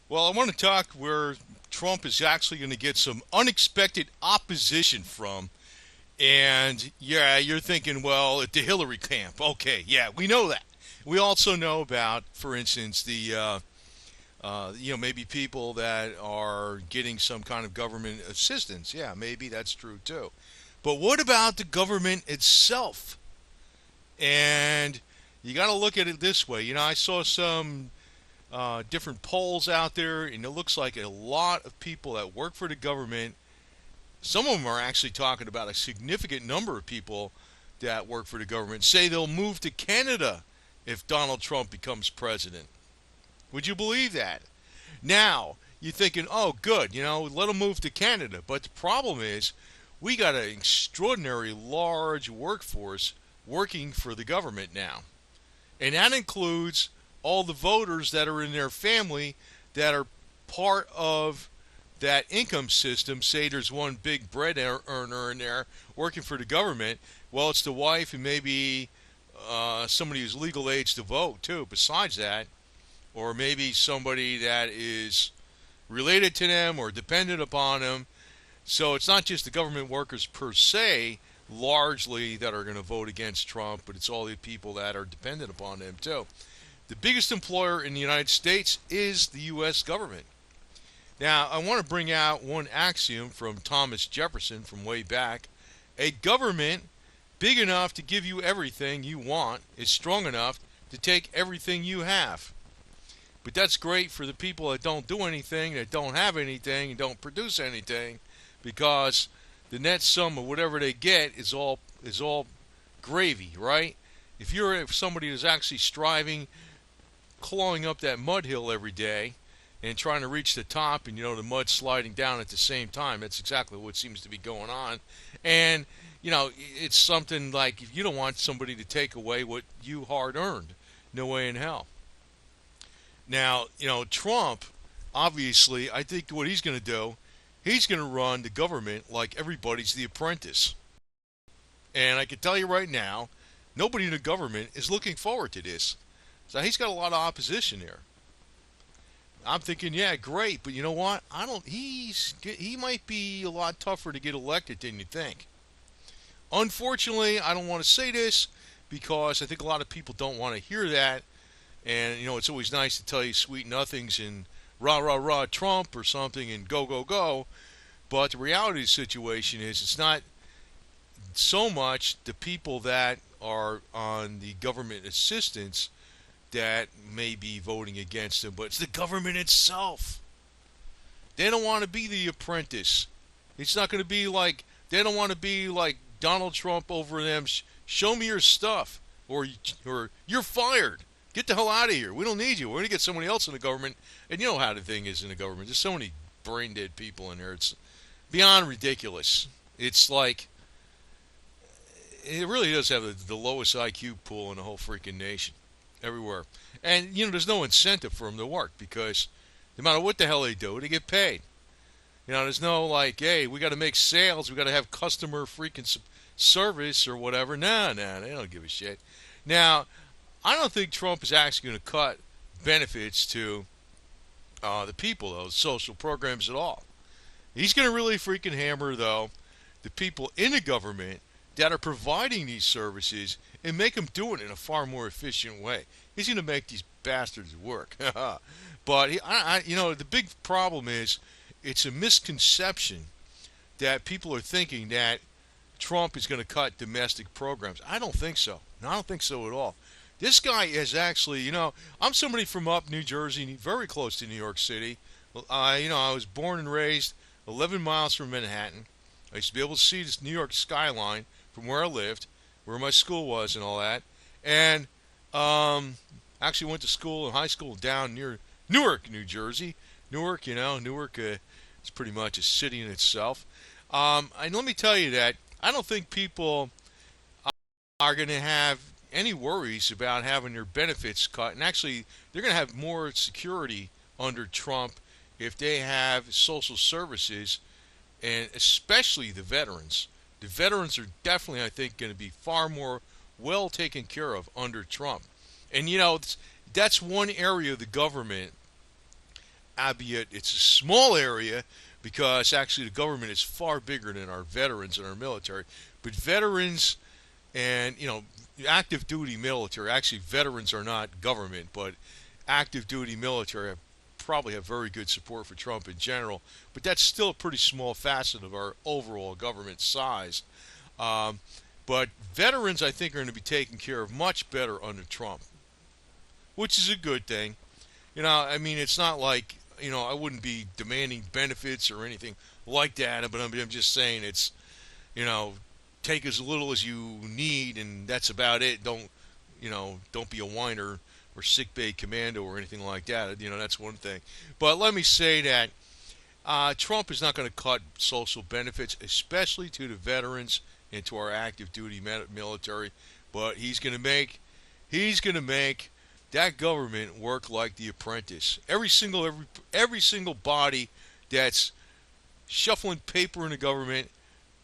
Well, I want to talk where Trump is actually going to get some unexpected opposition from. And yeah, you're thinking, well, at the Hillary camp. Okay, yeah, we know that. We also know about, for instance, maybe people that are getting some kind of government assistance. Yeah, maybe that's true too. But what about the government itself? And you got to look at it this way. I saw some different polls out there, and it looks like a lot of people that work for the government. Some of them are actually talking about a significant number of people that work for the government say they'll move to Canada if Donald Trump becomes president. Would you believe that? Now, you're thinking, oh, good, let them move to Canada. But the problem is, we got an extraordinary large workforce working for the government now. And that includes all the voters that are in their family that are part of that income system. Say there's one big bread earner in there working for the government. Well, it's the wife and maybe somebody who's legal age to vote, too, besides that. Or maybe somebody that is related to them or dependent upon them. So it's not just the government workers per se, largely, that are going to vote against Trump, but it's all the people that are dependent upon them, too. The biggest employer in the United States is the U.S. government. Now, I want to bring out one axiom from Thomas Jefferson from way back. A government big enough to give you everything you want is strong enough to take everything you have. But that's great for the people that don't do anything, that don't have anything, and don't produce anything, because the net sum of whatever they get is all gravy, right? If you're somebody who's actually striving, clawing up that mud hill every day, and trying to reach the top, and the mud sliding down at the same time, that's exactly what seems to be going on. And it's something like, if you don't want somebody to take away what you hard earned, no way in hell. Now, Trump, obviously, I think what he's going to do, he's going to run the government like everybody's the apprentice. And I can tell you right now, nobody in the government is looking forward to this. So he's got a lot of opposition there. I'm thinking, yeah, great, but you know what? I don't. He might be a lot tougher to get elected than you think. Unfortunately, I don't want to say this because I think a lot of people don't want to hear that. And it's always nice to tell you sweet nothings and rah rah rah Trump or something and go go go. But the reality of the situation is, it's not so much the people that are on the government assistance that may be voting against him, but it's the government itself. They don't want to be the apprentice. It's not going to be like, they don't want to be like Donald Trump over them. Show me your stuff, or you're fired. Get the hell out of here. We don't need you. We're going to get somebody else in the government. And you know how the thing is in the government. There's so many brain dead people in there. It's beyond ridiculous. It's like, it really does have the lowest IQ pool in the whole freaking nation, everywhere. And there's no incentive for them to work, because no matter what the hell they do, they get paid. There's no like, hey, we got to make sales, we got to have customer freaking service or whatever. No, they don't give a shit. Now, I don't think Trump is actually going to cut benefits to the people, those social programs at all. He's going to really freaking hammer, though, the people in the government that are providing these services, and make them do it in a far more efficient way. He's going to make these bastards work. But the big problem is, it's a misconception that people are thinking that Trump is going to cut domestic programs. I don't think so. No, I don't think so at all. This guy is actually, I'm somebody from up New Jersey, very close to New York City. I was born and raised 11 miles from Manhattan. I used to be able to see this New York skyline from where I lived, where my school was and all that. And actually went to school, in high school, down near Newark, New Jersey. Newark, it's pretty much a city in itself. And let me tell you that I don't think people are going to have any worries about having their benefits cut. And actually, they're going to have more security under Trump if they have social services, and especially the veterans. The veterans are definitely, I think, going to be far more well taken care of under Trump. And, that's one area of the government albeit it's a small area because actually the government is far bigger than our veterans and our military. But veterans and, active duty military, actually, veterans are not government, but active duty military probably have very good support for Trump in general. But that's still a pretty small facet of our overall government size. Um, but veterans, I think, are going to be taken care of much better under Trump, which is a good thing. I mean, it's not like, I wouldn't be demanding benefits or anything like that, but I'm just saying it's, you know, take as little as you need, and that's about it. Don't be a whiner or sick bay commando or anything like that. That's one thing. But let me say that Trump is not going to cut social benefits, especially to the veterans and to our active duty military. But he's going to make that government work like the Apprentice. Every single body that's shuffling paper in the government,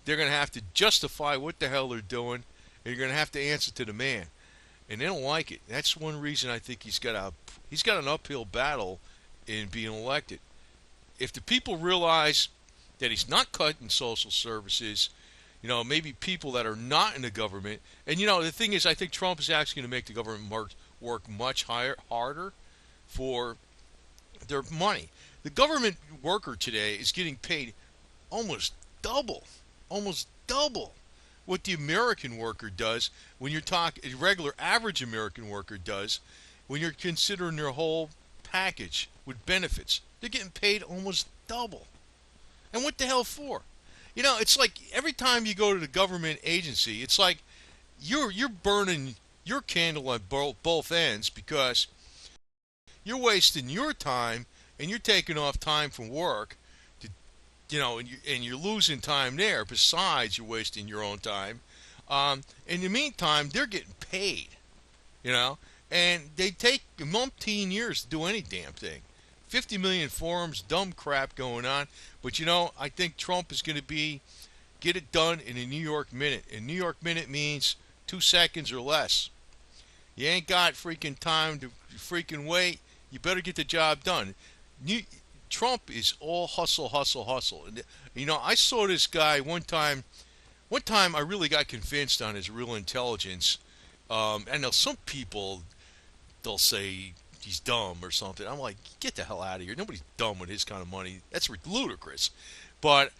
they're going to have to justify what the hell they're doing, and you're going to have to answer to the man. And they don't like it. That's one reason I think he's got an uphill battle in being elected. If the people realize that he's not cutting social services, maybe people that are not in the government, and the thing is, I think Trump is actually going to make the government work much harder for their money. The government worker today is getting paid almost double, almost double what the American worker does when you're talking, a regular average American worker does when you're considering their whole package with benefits. They're getting paid almost double. And what the hell for? It's like every time you go to the government agency, it's like you're burning your candle at both ends because you're wasting your time and you're taking off time from work to, and you're losing time there. Besides, you're wasting your own time. In the meantime, they're getting paid, and they take umpteen years to do any damn thing. 50 million forms, dumb crap going on. But I think Trump is going to get it done in a New York minute. And New York minute means 2 seconds or less. You ain't got freaking time to freaking wait. You better get the job done. Trump is all hustle, hustle, hustle. And, I saw this guy one time. One time I really got convinced on his real intelligence. I know some people, they'll say he's dumb or something. I'm like, get the hell out of here. Nobody's dumb with his kind of money. That's ludicrous. But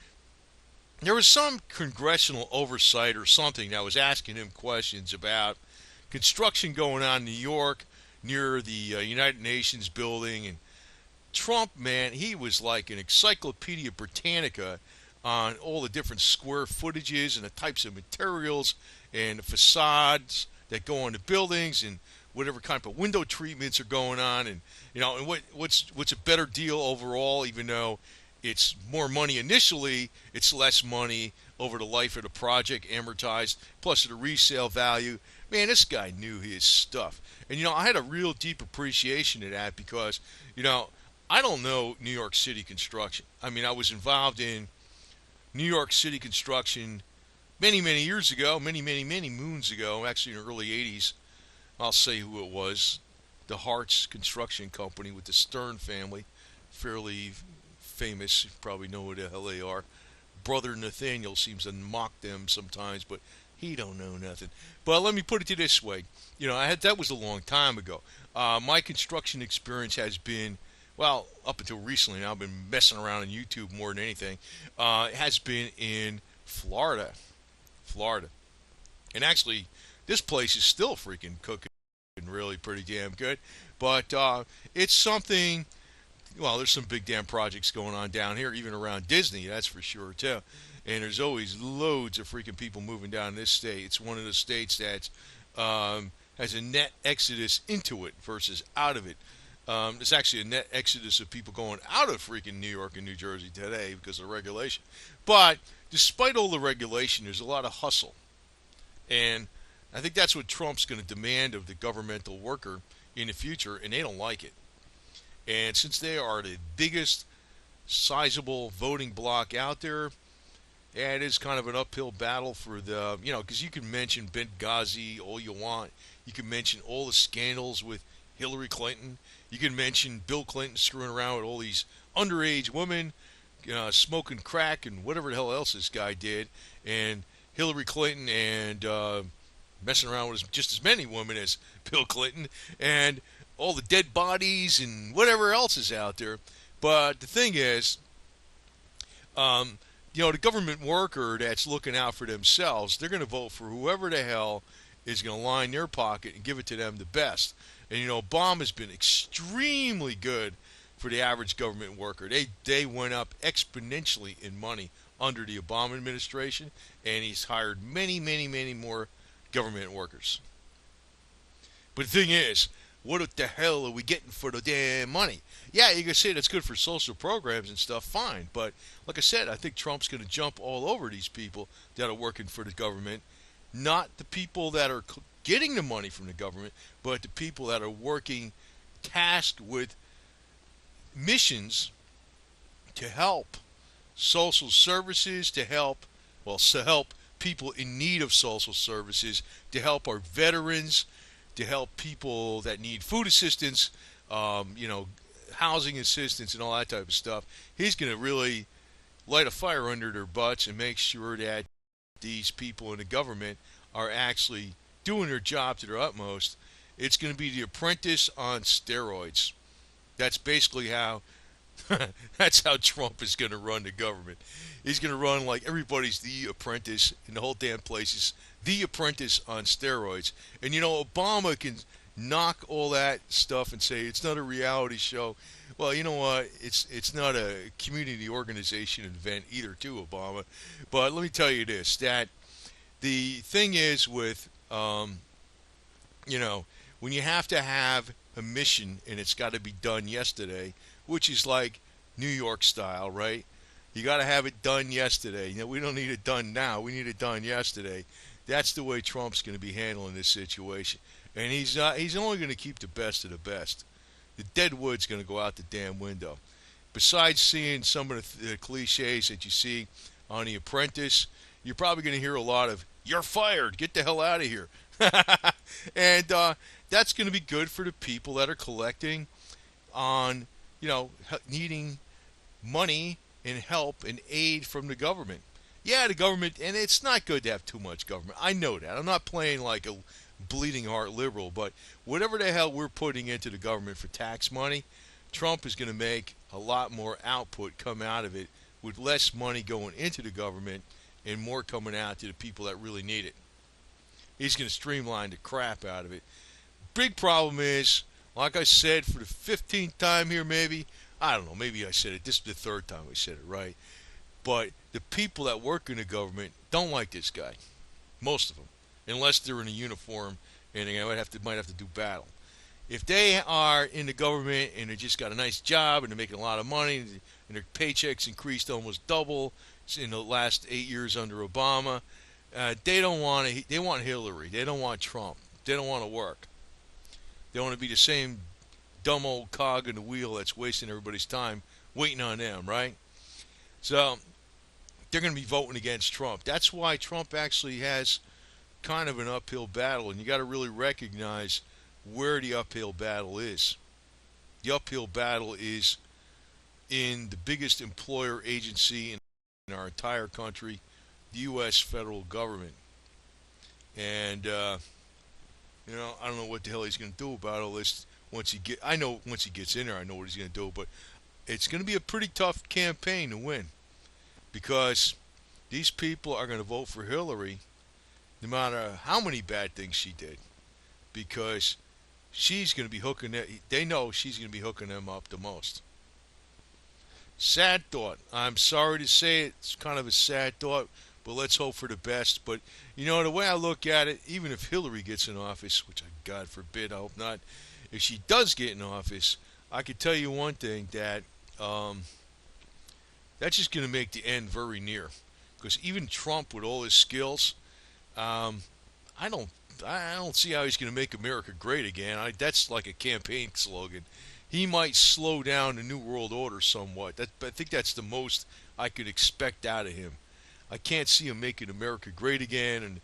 there was some congressional oversight or something that was asking him questions about construction going on in New York near the United Nations building. And Trump, man, he was like an Encyclopedia Britannica on all the different square footages and the types of materials and the facades that go on the buildings and whatever kind of window treatments are going on, and and what's a better deal overall, even though it's more money initially, it's less money over the life of the project, amortized, plus the resale value. Man, this guy knew his stuff. And I had a real deep appreciation of that because, I don't know New York City construction. I mean, I was involved in New York City construction many, many years ago, many, many, many moons ago, actually in the early 80s. I'll say who it was. The Hart's Construction Company with the Stern family. Fairly famous. You probably know who the hell they are. Brother Nathaniel seems to mock them sometimes, but he don't know nothing. But let me put it to you this way. That was a long time ago. My construction experience has been, well, up until recently, now I've been messing around on YouTube more than anything, has been in Florida. And actually, this place is still freaking cooking really pretty damn good. But it's something, well, there's some big damn projects going on down here, even around Disney, that's for sure, too. And there's always loads of freaking people moving down this state. It's one of the states that has a net exodus into it versus out of it. There's actually a net exodus of people going out of freaking New York and New Jersey today because of regulation. But despite all the regulation, there's a lot of hustle. And I think that's what Trump's going to demand of the governmental worker in the future, and they don't like it. And since they are the biggest sizable voting bloc out there, yeah, it is kind of an uphill battle for the, because you can mention Benghazi all you want. You can mention all the scandals with Hillary Clinton. You can mention Bill Clinton screwing around with all these underage women, smoking crack and whatever the hell else this guy did, and Hillary Clinton and messing around with just as many women as Bill Clinton, and all the dead bodies and whatever else is out there. But the thing is, um, the government worker that's looking out for themselves, they're going to vote for whoever the hell is going to line their pocket and give it to them the best. And Obama's been extremely good for the average government worker. They went up exponentially in money under the Obama administration, and he's hired many, many, many more government workers. But the thing is, what the hell are we getting for the damn money? Yeah, you can say that's good for social programs and stuff, fine. But like I said, I think Trump's going to jump all over these people that are working for the government, not the people that are getting the money from the government, but the people that are working tasked with missions to help social services, to help, to help people in need of social services, to help our veterans, to help people that need food assistance, housing assistance, and all that type of stuff. He's going to really light a fire under their butts and make sure that these people in the government are actually doing their job to their utmost. It's going to be the Apprentice on steroids. That's basically how that's how Trump is going to run the government. He's going to run like everybody's the Apprentice, and the whole damn place is the Apprentice on steroids. And Obama can knock all that stuff and say it's not a reality show. Well, you know what? It's not a community organization event either, too, Obama. But let me tell you this: that the thing is with when you have to have a mission and it's got to be done yesterday, which is like New York style, right? You got to have it done yesterday. We don't need it done now. We need it done yesterday. That's the way Trump's going to be handling this situation. And he's only going to keep the best of the best. The dead wood's going to go out the damn window. Besides seeing some of the cliches that you see on The Apprentice, you're probably going to hear a lot of, "You're fired. Get the hell out of here." And that's going to be good for the people that are collecting on, needing money and help and aid from the government. Yeah, the government, and it's not good to have too much government. I know that. I'm not playing like a bleeding heart liberal, but whatever the hell we're putting into the government for tax money, Trump is going to make a lot more output come out of it with less money going into the government and more coming out to the people that really need it. He's going to streamline the crap out of it. Big problem is, like I said for the 15th time here, maybe, I don't know, maybe I said it, this is the third time I said it right, but the people that work in the government don't like this guy. Most of them. Unless they're in a uniform and they might have to do battle. If they are in the government and they just got a nice job and they're making a lot of money and their paychecks increased almost double in the last 8 years under Obama, they want Hillary. They don't want Trump. They don't want to work. They want to be the same dumb old cog in the wheel that's wasting everybody's time waiting on them, right? So they're going to be voting against Trump. That's why Trump actually has kind of an uphill battle, and you got to really recognize where the uphill battle is. The uphill battle is in the biggest employer agency in our entire country, the U.S. federal government. And I don't know what the hell he's going to do about all this. Once he gets in there, I know what he's going to do. But it's going to be a pretty tough campaign to win, because these people are going to vote for Hillary no matter how many bad things she did, because she's going to be hooking them. They know she's going to be hooking them up the most. Sad thought. I'm sorry to say it. It's kind of a sad thought, but let's hope for the best. But, the way I look at it, even if Hillary gets in office, which God forbid, I hope not, if she does get in office, I can tell you one thing, that that's just going to make the end very near. Because even Trump, with all his skills, I don't see how he's going to make America great again. That's like a campaign slogan. He might slow down the New World Order somewhat. I think that's the most I could expect out of him. I can't see him making America great again and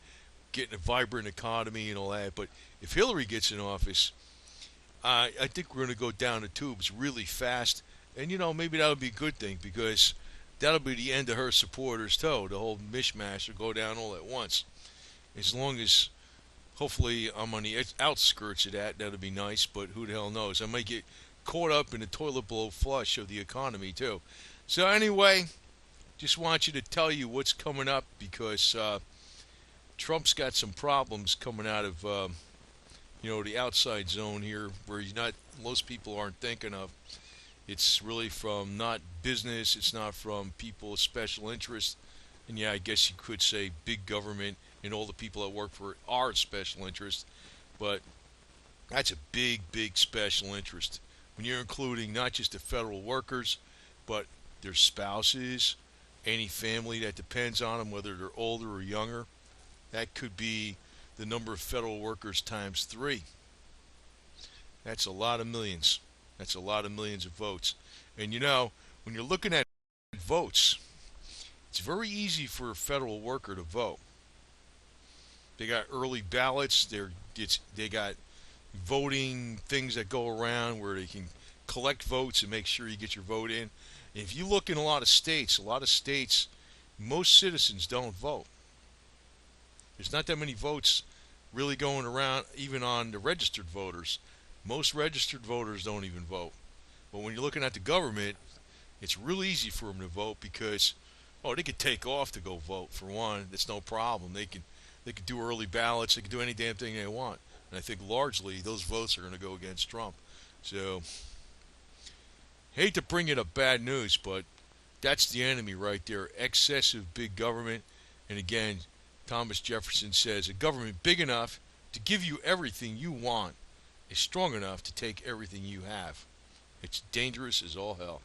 getting a vibrant economy and all that. But if Hillary gets in office, I think we're going to go down the tubes really fast. And, maybe that'll be a good thing because that'll be the end of her supporters, too. The whole mishmash will go down all at once. As long as, hopefully, I'm on the outskirts of that, that'll be nice. But who the hell knows? I might get caught up in the toilet bowl flush of the economy, too. So, anyway, just want you to tell you what's coming up because Trump's got some problems coming out of the outside zone here where most people aren't thinking of. It's really from not business, it's not from people of special interest, and yeah, I guess you could say big government and all the people that work for it are special interest, but that's a big, big special interest when you're including not just the federal workers, but their spouses, any family that depends on them, whether they're older or younger. That could be the number of federal workers times 3. That's a lot of millions. That's a lot of millions of votes. And when you're looking at votes, it's very easy for a federal worker to vote. They got early ballots. They got voting things that go around where they can collect votes and make sure you get your vote in. And if you look in a lot of states, most citizens don't vote. There's not that many votes really going around, even on the registered voters. Most registered voters don't even vote. But when you're looking at the government, it's real easy for them to vote because, they could take off to go vote for one. It's no problem. They could do early ballots. They could do any damn thing they want. And I think largely those votes are going to go against Trump. So, hate to bring it up bad news, but that's the enemy right there. Excessive big government. And again, Thomas Jefferson says, a government big enough to give you everything you want is strong enough to take everything you have. It's dangerous as all hell.